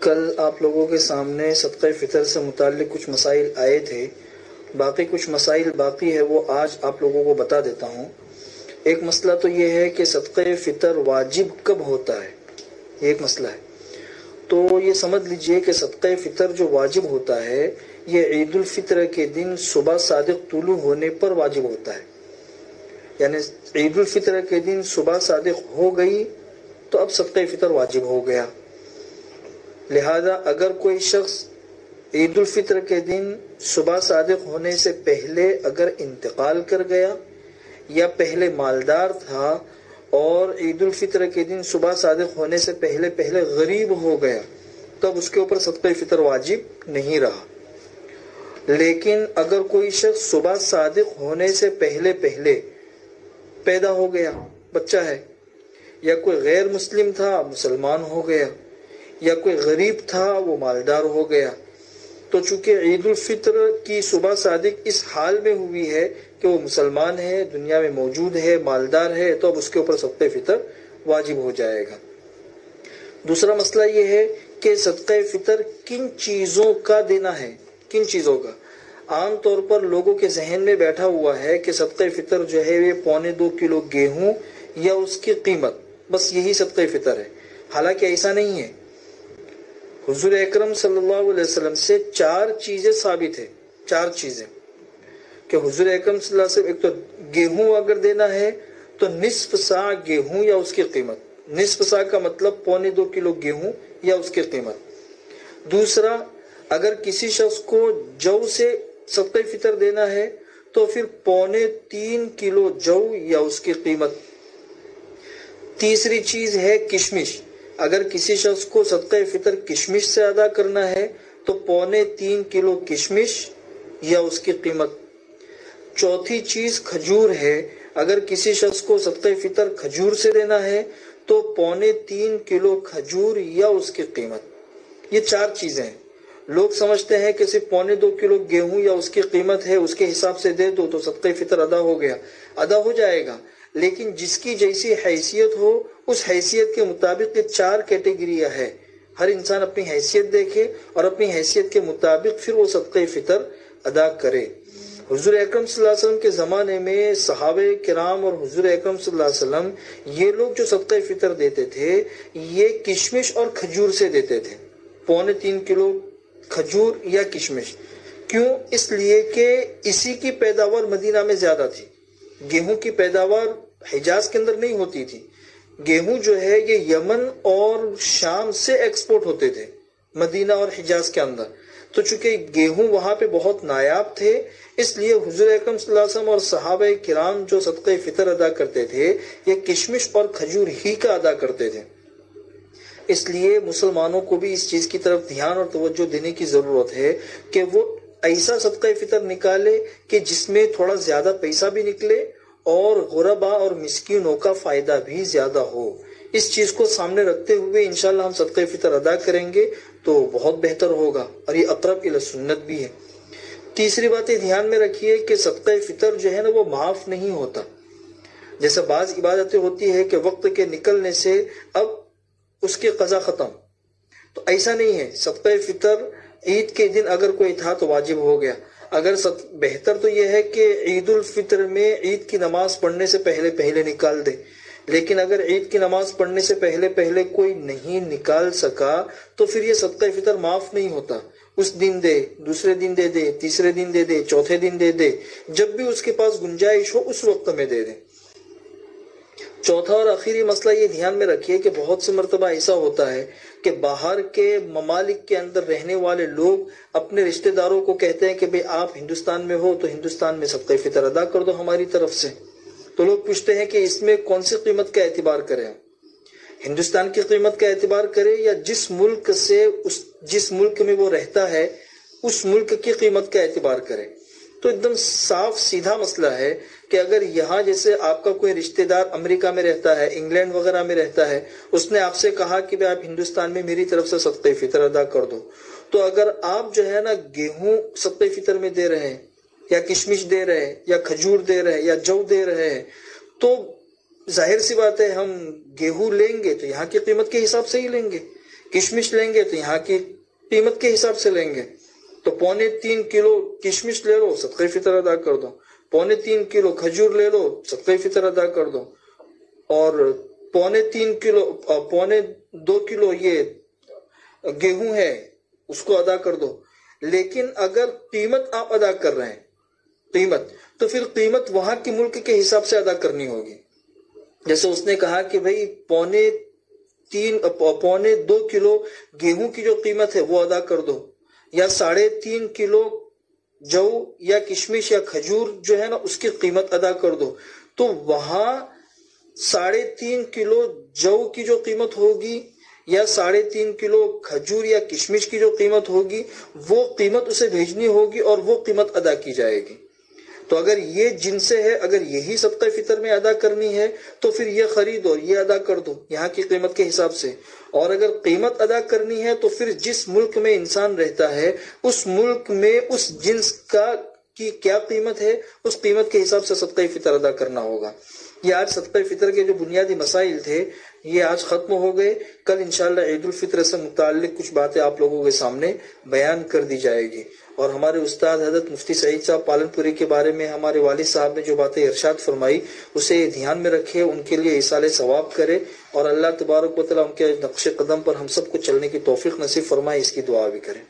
کل آپ لوگوں کے سامنے صدقہ فطر سے متعلق کچھ مسائل آئے تھے، باقی کچھ مسائل باقی ہے، وہ آج آپ لوگوں کو بتا دیتا ہوں۔ ایک مسئلہ تو یہ ہے کہ صدقہ فطر واجب کب ہوتا ہے، یہ ایک مسئلہ ہے۔ تو یہ سمجھ لیجئے کہ صدقہ فطر جو واجب ہوتا ہے یہ عید الفطر کے دن صبح صادق طلوع ہونے پر واجب ہوتا ہے، یعنی عید الفطر کے دن صبح صادق ہو گئی تو اب صدقہ فطر واجب ہو گیا۔ لہذا اگر کوئی شخص عید الفطر کے دن صبح صادق ہونے سے پہلے اگر انتقال کر گیا یا پہلے مالدار تھا اور عید الفطر کے دن صبح صادق ہونے سے پہلے غریب ہو گیا تب اس کے اوپر صدقہ فطر واجب نہیں رہا۔ لیکن اگر کوئی شخص صبح صادق ہونے سے پہلے پیدا ہو گیا، بچہ ہے، یا کوئی غیر مسلم تھا مسلمان ہو گیا، یا کوئی غریب تھا وہ مالدار ہو گیا، تو چونکہ عید الفطر کی صبح صادق اس حال میں ہوئی ہے کہ وہ مسلمان ہے، دنیا میں موجود ہے، مالدار ہے، تو اب اس کے اوپر صدقہ فطر واجب ہو جائے گا۔ دوسرا مسئلہ یہ ہے کہ صدقہ فطر کن چیزوں کا دینا ہے، کن چیزوں کا۔ عام طور پر لوگوں کے ذہن میں بیٹھا ہوا ہے کہ صدقہ فطر جو ہے یہ 2.25 کلو گیہوں یا اس کی قیمت، بس یہی صدقہ فطر ہے۔ حالانکہ ایسا نہیں ہے۔ حضور اکرم صلی اللہ علیہ وسلم سے 4 چیزیں ثابت ہے، 4 چیزیں کہ حضور اکرم صلی اللہ علیہ وسلم، ایک تو گیہوں اگر دینا ہے تو نصف سا گیہوں یا اس کی قیمت، نصف سا کا مطلب 2.25 کلو گیہوں یا اس کی قیمت۔ دوسرا، اگر کسی شخص کو جو سے صدقہ فطر دینا ہے تو پھر 3.25 کلو جو یا اس کی قیمت۔ تیسری چیز ہے کشمش، اگر کسی شخص کو صدقہ فطر کشمش سے ادا کرنا ہے تو 3.25 کلو کشمش یا اس کی قیمت۔ چوتھی چیز کھجور ہے، اگر کسی شخص کو صدقہ فطر کھجور سے دینا ہے تو 3.25 کلو کھجور یا اس کی قیمت۔ یہ 4 چیزیں ہیں۔ لوگ سمجھتے ہیں کہ صرف 2.25 کلو گیہوں یا اس کی قیمت ہے، اس کے حساب سے دے دو تو صدقہ فطر ادا ہو گیا، ادا ہو جائے گا۔ لیکن جس کی جیسی حیثیت ہو اس حیثیت کے مطابق یہ 4 کیٹیگریاں ہے۔ ہر انسان اپنی حیثیت دیکھے اور اپنی حیثیت کے مطابق پھر وہ صدقہ فطر ادا کرے۔ حضور اکرم صلی اللہ علیہ وسلم کے زمانے میں صحابہ کرام اور حضور اکرم صلی اللہ علیہ وسلم یہ لوگ جو صدقہ فطر دیتے تھے یہ کشمش اور کھجور سے دیتے تھے، 3.25 کلو کھجور یا کشمش۔ کیوں؟ اس لیے کہ اسی کی پیداوار مدینہ میں زیادہ تھی، گیہوں کی پیداوار حجاز کے اندر نہیں ہوتی تھی۔ گیہوں جو ہے یہ یمن اور شام سے ایکسپورٹ ہوتے تھے مدینہ اور حجاز کے اندر، تو چونکہ گیہوں وہاں پہ بہت نایاب تھے اس لیے حضور اکرم صلی اللہ علیہ وسلم اور صحابہ کرام جو صدقہ فطر ادا کرتے تھے یہ کشمش اور کھجور ہی کا ادا کرتے تھے۔ اس لیے مسلمانوں کو بھی اس چیز کی طرف دھیان اور توجہ دینے کی ضرورت ہے کہ وہ ایسا صدقہ فطر نکالے کہ جس میں تھوڑا زیادہ پیسہ بھی نکلے اور غربا اور مسکینوں کا فائدہ بھی زیادہ ہو۔ اس چیز کو سامنے رکھتے ہوئے انشاءاللہ ہم صدقہ فطر ادا کریں گے تو بہت بہتر ہوگا اور یہ اقرب الی سنت بھی ہے۔ تیسری بات یہ دھیان میں رکھیے کہ صدقہ فطر جو ہے نا وہ معاف نہیں ہوتا۔ جیسے بعض عبادتیں ہوتی ہے کہ وقت کے نکلنے سے اب اس کی قضا ختم، تو ایسا نہیں ہے۔ صدقہ فطر عید کے دن اگر کوئی تھا تو واجب ہو گیا۔ اگر بہتر تو یہ ہے کہ عید الفطر میں عید کی نماز پڑھنے سے پہلے نکال دے، لیکن اگر عید کی نماز پڑھنے سے پہلے کوئی نہیں نکال سکا تو پھر یہ صدقہ فطر معاف نہیں ہوتا۔ اس دن دے، دوسرے دن دے دے، تیسرے دن دے دے، چوتھے دن دے دے، جب بھی اس کے پاس گنجائش ہو اس وقت میں دے دے۔ چوتھا اور آخری مسئلہ یہ دھیان میں رکھیے کہ بہت سے مرتبہ ایسا ہوتا ہے کہ باہر کے ممالک کے اندر رہنے والے لوگ اپنے رشتہ داروں کو کہتے ہیں کہ بھئی آپ ہندوستان میں ہو تو ہندوستان میں صدقہ فطر ادا کر دو ہماری طرف سے۔ تو لوگ پوچھتے ہیں کہ اس میں کون سی قیمت کا اعتبار کریں، ہندوستان کی قیمت کا اعتبار کرے یا جس ملک میں وہ رہتا ہے اس ملک کی قیمت کا اعتبار کرے۔ تو ایک دم صاف سیدھا مسئلہ ہے کہ اگر یہاں جیسے آپ کا کوئی رشتہ دار امریکہ میں رہتا ہے، انگلینڈ وغیرہ میں رہتا ہے، اس نے آپ سے کہا کہ بھئی آپ ہندوستان میں میری طرف سے صدقہ فطر ادا کر دو، تو اگر آپ جو ہے نا گیہوں صدقہ فطر میں دے رہے ہیں یا کشمش دے رہے ہیں یا کھجور دے رہے ہیں یا جو دے رہے ہیں تو ظاہر سی بات ہے ہم گیہوں لیں گے تو یہاں کی قیمت کے حساب سے ہی لیں گے، کشمش لیں گے تو یہاں کی قیمت کے حساب سے لیں گے، تو 3.25 کلو کشمش لے لو، صدقہ فطر ادا کر دو، 3.25 کلو کھجور لے لو، صدقہ فطر ادا کر دو، اور 2 کلو یہ گیہوں ہے اس کو ادا کر دو۔ لیکن اگر قیمت آپ ادا کر رہے ہیں قیمت، تو پھر قیمت وہاں کے ملک کے حساب سے ادا کرنی ہوگی۔ جیسے اس نے کہا کہ بھئی 2.25 کلو گیہوں کی جو قیمت ہے وہ ادا کر دو، یا 3.5 کلو جو یا کشمش یا کھجور جو ہے نا اس کی قیمت ادا کر دو، تو وہاں 3.5 کلو جو کی جو قیمت ہوگی یا 3.5 کلو کھجور یا کشمش کی جو قیمت ہوگی وہ قیمت اسے بھیجنی ہوگی اور وہ قیمت ادا کی جائے گی۔ تو اگر یہ جن سے ہے، اگر یہی صدقہ فطر میں ادا کرنی ہے تو پھر یہ خرید اور یہ ادا کر دو یہاں کی قیمت کے حساب سے، اور اگر قیمت ادا کرنی ہے تو پھر جس ملک میں انسان رہتا ہے اس ملک میں اس جنس کی کیا قیمت ہے اس قیمت کے حساب سے صدقہ فطر ادا کرنا ہوگا۔ یہ آج صدقہ فطر کے جو بنیادی مسائل تھے یہ آج ختم ہو گئے۔ کل انشاءاللہ عید الفطر سے متعلق کچھ باتیں آپ لوگوں کے سامنے بیان کر دی جائے گی، اور ہمارے استاد حضرت مفتی سعید صاحب پالن پوری کے بارے میں ہمارے والد صاحب نے جو باتیں ارشاد فرمائی اسے دھیان میں رکھے، ان کے لیے ایصال ثواب کرے، اور اللہ تبارک و تعالیٰ ان کے نقش قدم پر ہم سب کو چلنے کی توفیق نصیب فرمائے، اس کی دعا بھی کریں۔